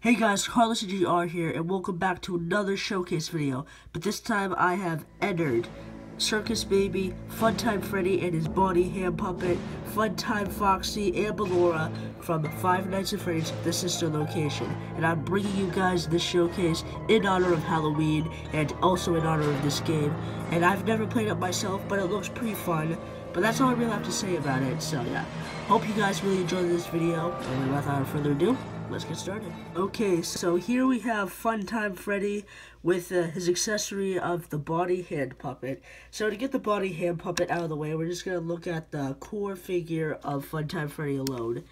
Hey guys, Carlos and GR here, and welcome back to another showcase video. But this time I have entered Circus Baby, Funtime Freddy and his body hand puppet, Funtime Foxy, and Ballora from Five Nights at Freddy's, the sister location. And I'm bringing you guys this showcase in honor of Halloween and also in honor of this game. And I've never played it myself, but it looks pretty fun. But that's all I really have to say about it, so yeah. Hope you guys really enjoyed this video, and without further ado, let's get started. Okay, so here we have Funtime Freddy with his accessory of the body hand puppet. So to get the body hand puppet out of the way, we're just going to look at the core figure of Funtime Freddy alone.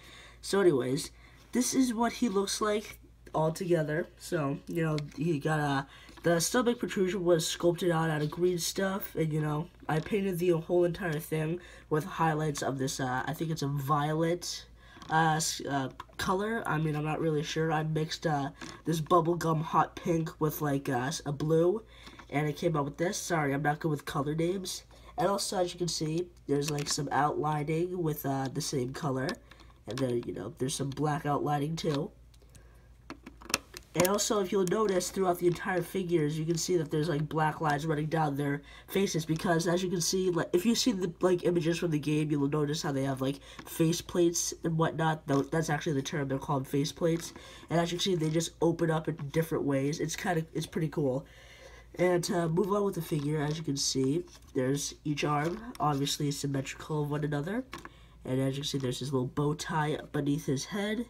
So anyways, this is what he looks like all together. So, you know, he got the stomach protrusion was sculpted out of green stuff, and you know, I painted the whole entire thing with highlights of this, I think it's a violet color. I mean, I'm not really sure. I mixed this bubblegum hot pink with like a blue, and it came out with this. Sorry, I'm not good with color names. And also, as you can see, there's like some outlining with the same color, and then, you know, there's some black outlining too. And also, if you'll notice, throughout the entire figures, you can see that there's, like, black lines running down their faces, because, as you can see, like, if you see the, like, images from the game, you'll notice how they have, like, face plates and whatnot. That's actually the term. They're called face plates. And as you can see, they just open up in different ways. It's pretty cool. And to move on with the figure, as you can see, there's each arm, obviously symmetrical of one another. And as you can see, there's this little bow tie beneath his head.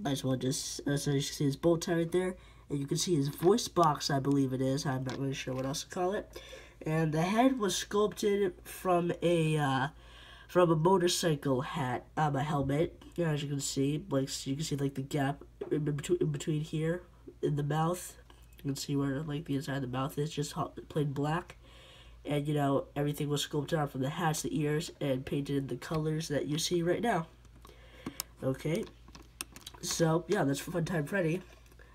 Might as well just, so you can see his bow tie right there, and you can see his voice box, I believe it is. I'm not really sure what else to call it. And the head was sculpted from a motorcycle hat, a helmet. Yeah, as you can see, like, so you can see like the gap in between here in the mouth. You can see where like the inside of the mouth is just plain black. And you know, everything was sculpted out from the hats, the ears, and painted in the colors that you see right now. Okay. So, yeah, that's for Funtime Freddy.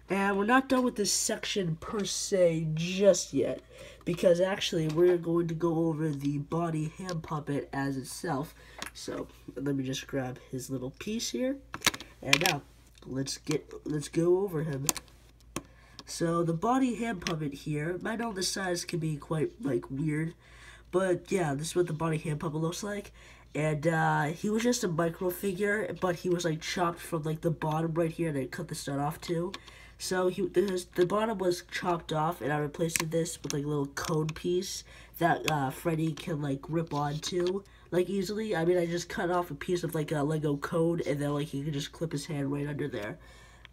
And we're not done with this section per se just yet, because actually we're going to go over the body hand puppet as itself. So, let me just grab his little piece here. And now, let's go over him. So, the body hand puppet here, I know the size can be quite, like, weird, but yeah, this is what the body hand puppet looks like. And he was just a micro figure, but he was like chopped from like the bottom right here, and I cut the stud off too. So the bottom was chopped off, and I replaced this with like a little cone piece that Freddy can like rip onto like easily. I mean, I just cut off a piece of like a Lego cone, and then like he could just clip his hand right under there.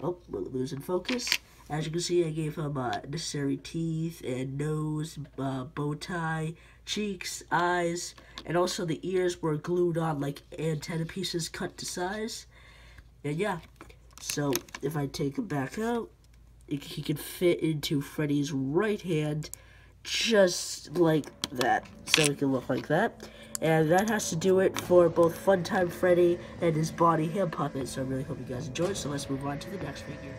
Oh, we're losing focus. As you can see, I gave him necessary teeth and nose, bow tie, cheeks, eyes, and also the ears were glued on like antenna pieces cut to size. And yeah, so if I take him back out, he can fit into Freddy's right hand just like that. So it can look like that. And that has to do it for both Funtime Freddy and his body hand puppet. So I really hope you guys enjoyed. So let's move on to the next figure.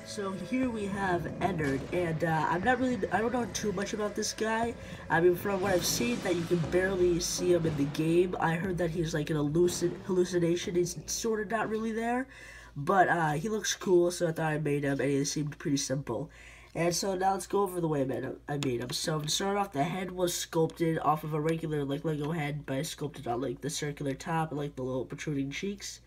So here we have Ennard, and I don't know too much about this guy. I mean, from what I've seen, that you can barely see him in the game. I heard that he's like an hallucination. He's sort of not really there, but he looks cool, so I thought I made him, and he seemed pretty simple. And so now let's go over the way I made him. So to start off, the head was sculpted off of a regular like Lego head, but I sculpted on like the circular top and like the little protruding cheeks.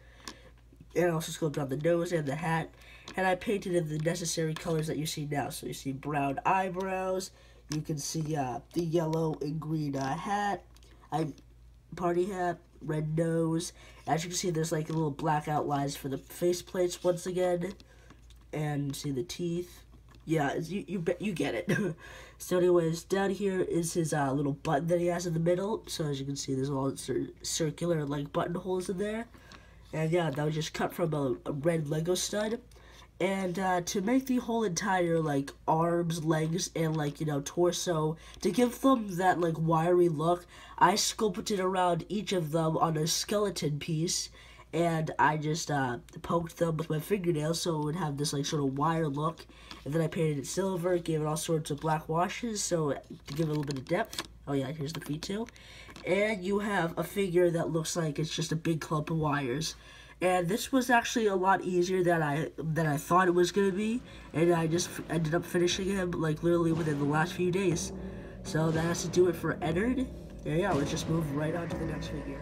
And I also sculpted on the nose and the hat. And I painted in the necessary colors that you see now. So you see brown eyebrows. You can see the yellow and green hat. Party hat. Red nose. As you can see, there's like little black outlines for the face plates once again. And see the teeth. Yeah, you get it. So anyways, down here is his little button that he has in the middle. So as you can see, there's all circular like buttonholes in there. And yeah, that was just cut from a red Lego stud. And to make the whole entire, like, arms, legs, and, like, you know, torso, to give them that, like, wiry look, I sculpted around each of them on a skeleton piece, and I just poked them with my fingernails so it would have this, like, sort of wire look. And then I painted it silver, gave it all sorts of black washes, so to give it a little bit of depth. Oh, yeah, here's the feet, too. And you have a figure that looks like it's just a big clump of wires. And this was actually a lot easier than I thought it was gonna be, and I just ended up finishing him like literally within the last few days. So that has to do it for Ennard. There you go. Let's just move right on to the next figure.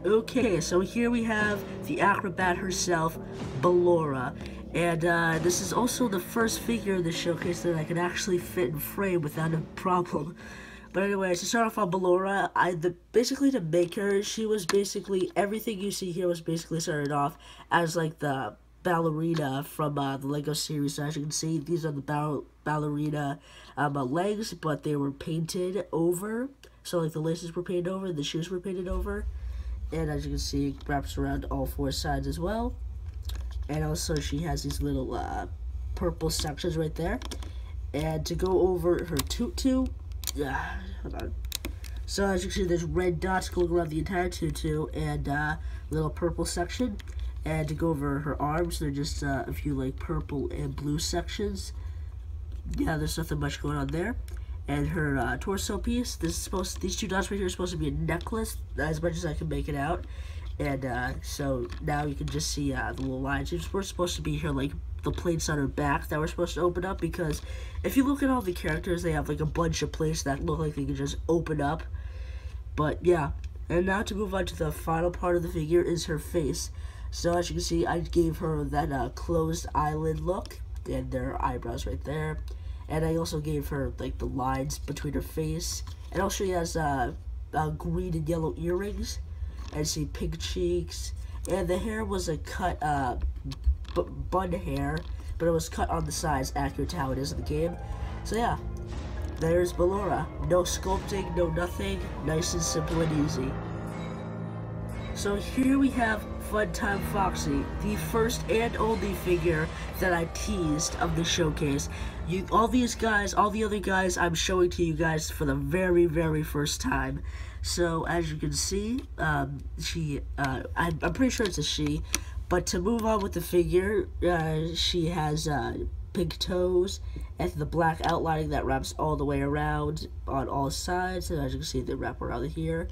Okay, so here we have the acrobat herself, Ballora. And this is also the first figure in the showcase that I can actually fit in frame without a problem. But anyways, to start off on Ballora, basically to make her, she was basically, everything you see here was basically started off as like the ballerina from the Lego series. So as you can see, these are the ballerina legs, but they were painted over. So like the laces were painted over, the shoes were painted over. And as you can see, it wraps around all four sides as well. And also she has these little purple sections right there. And to go over her tutu, hold on. So as you can see, there's red dots going around the entire tutu and little purple section. And to go over her arms, they're just a few like purple and blue sections. Yeah, there's nothing much going on there. And her torso piece, these two dots right here are supposed to be a necklace, as much as I can make it out. And so now you can just see the little lines. We're supposed to be here like the plates on her back that we're supposed to open up, because if you look at all the characters, they have like a bunch of plates that look like they can just open up. But yeah, and now to move on to the final part of the figure is her face. So as you can see, I gave her that closed eyelid look, and there are eyebrows right there. And I also gave her like the lines between her face, and also she has green and yellow earrings, and see pink cheeks, and the hair was a cut bun hair, but it was cut on the sides, accurate to how it is in the game. So yeah, there's Ballora. No sculpting, no nothing, nice and simple and easy. So here we have Funtime Foxy, the first and only figure that I teased of the showcase. All the other guys, I'm showing to you guys for the very, very first time. So as you can see, I'm pretty sure it's a she. But to move on with the figure, she has pink toes and the black outlining that wraps all the way around on all sides. And as you can see, they wrap around here.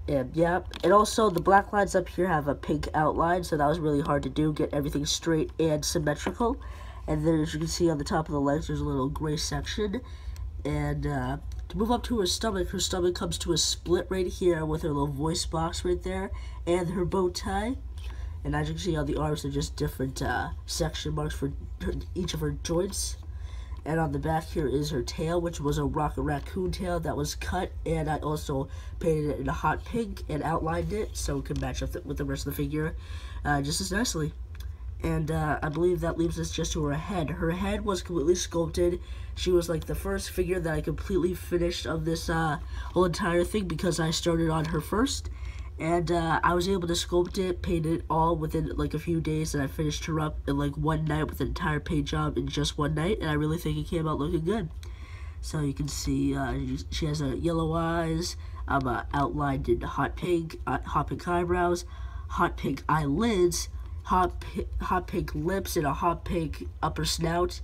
And yeah, and also the black lines up here have a pink outline, so that was really hard to do, get everything straight and symmetrical. And then as you can see on the top of the legs, there's a little gray section. And to move up to her stomach comes to a split right here with her little voice box right there, and her bow tie. And as you can see on the arms, they're just different section marks for each of her joints. And on the back here is her tail, which was a rocket raccoon tail that was cut, and I also painted it in a hot pink and outlined it so it could match up with the rest of the figure just as nicely. And I believe that leaves us just to her head. Her head was completely sculpted. She was like the first figure that I completely finished of this whole entire thing, because I started on her first. And I was able to sculpt it, paint it all within like a few days, and I finished her up in like one night with an entire paint job in just one night, and I really think it came out looking good. So you can see she has yellow eyes, outlined in hot pink eyebrows, hot pink eyelids, hot pink lips, and a hot pink upper snout,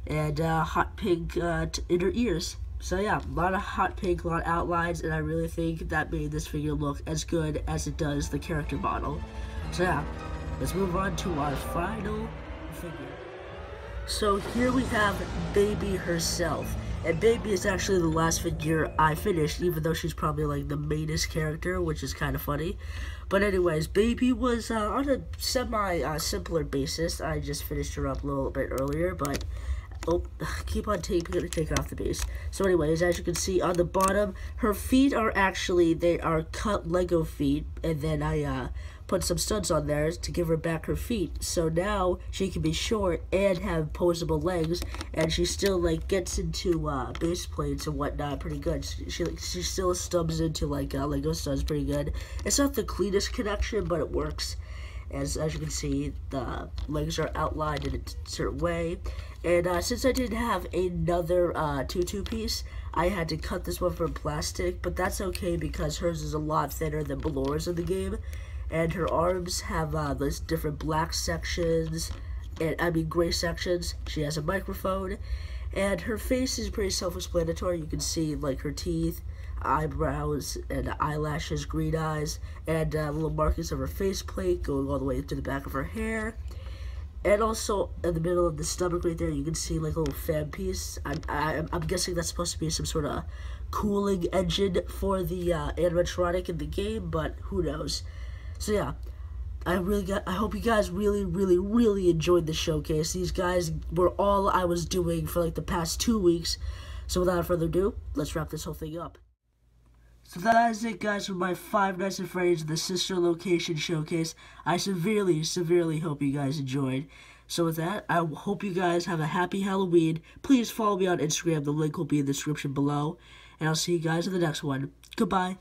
and hot pink inner ears. So yeah, a lot of hot pink, a lot of outlines, and I really think that made this figure look as good as it does the character model. So yeah, let's move on to our final figure. So here we have Baby herself, and Baby is actually the last figure I finished, even though she's probably like the mainest character, which is kind of funny. But anyways, Baby was on a simpler basis. I just finished her up a little bit earlier, but oh, keep on tape, gonna take off the base. So anyways, as you can see on the bottom, her feet are actually, they are cut Lego feet, and then I put some studs on there to give her back her feet. So now she can be short and have posable legs, and she still like gets into base plates and whatnot pretty good. She still stubs into like Lego studs pretty good. It's not the cleanest connection, but it works. As you can see, the legs are outlined in a certain way. And since I didn't have another tutu piece, I had to cut this one from plastic, but that's okay because hers is a lot thinner than Ballora's in the game. And her arms have those different black sections, and gray sections. She has a microphone, and her face is pretty self-explanatory. You can see like her teeth, eyebrows and eyelashes, green eyes, and little markings of her faceplate going all the way to the back of her hair. And also, in the middle of the stomach right there, you can see like a little fan piece. I'm guessing that's supposed to be some sort of cooling engine for the animatronic in the game, but who knows. So yeah, I hope you guys really enjoyed the showcase. These guys were all I was doing for like the past 2 weeks. So without further ado, let's wrap this whole thing up. So that is it, guys, for my Five Nights at Freddy's The Sister Location Showcase. I severely hope you guys enjoyed. So with that, I hope you guys have a happy Halloween. Please follow me on Instagram. The link will be in the description below. And I'll see you guys in the next one. Goodbye.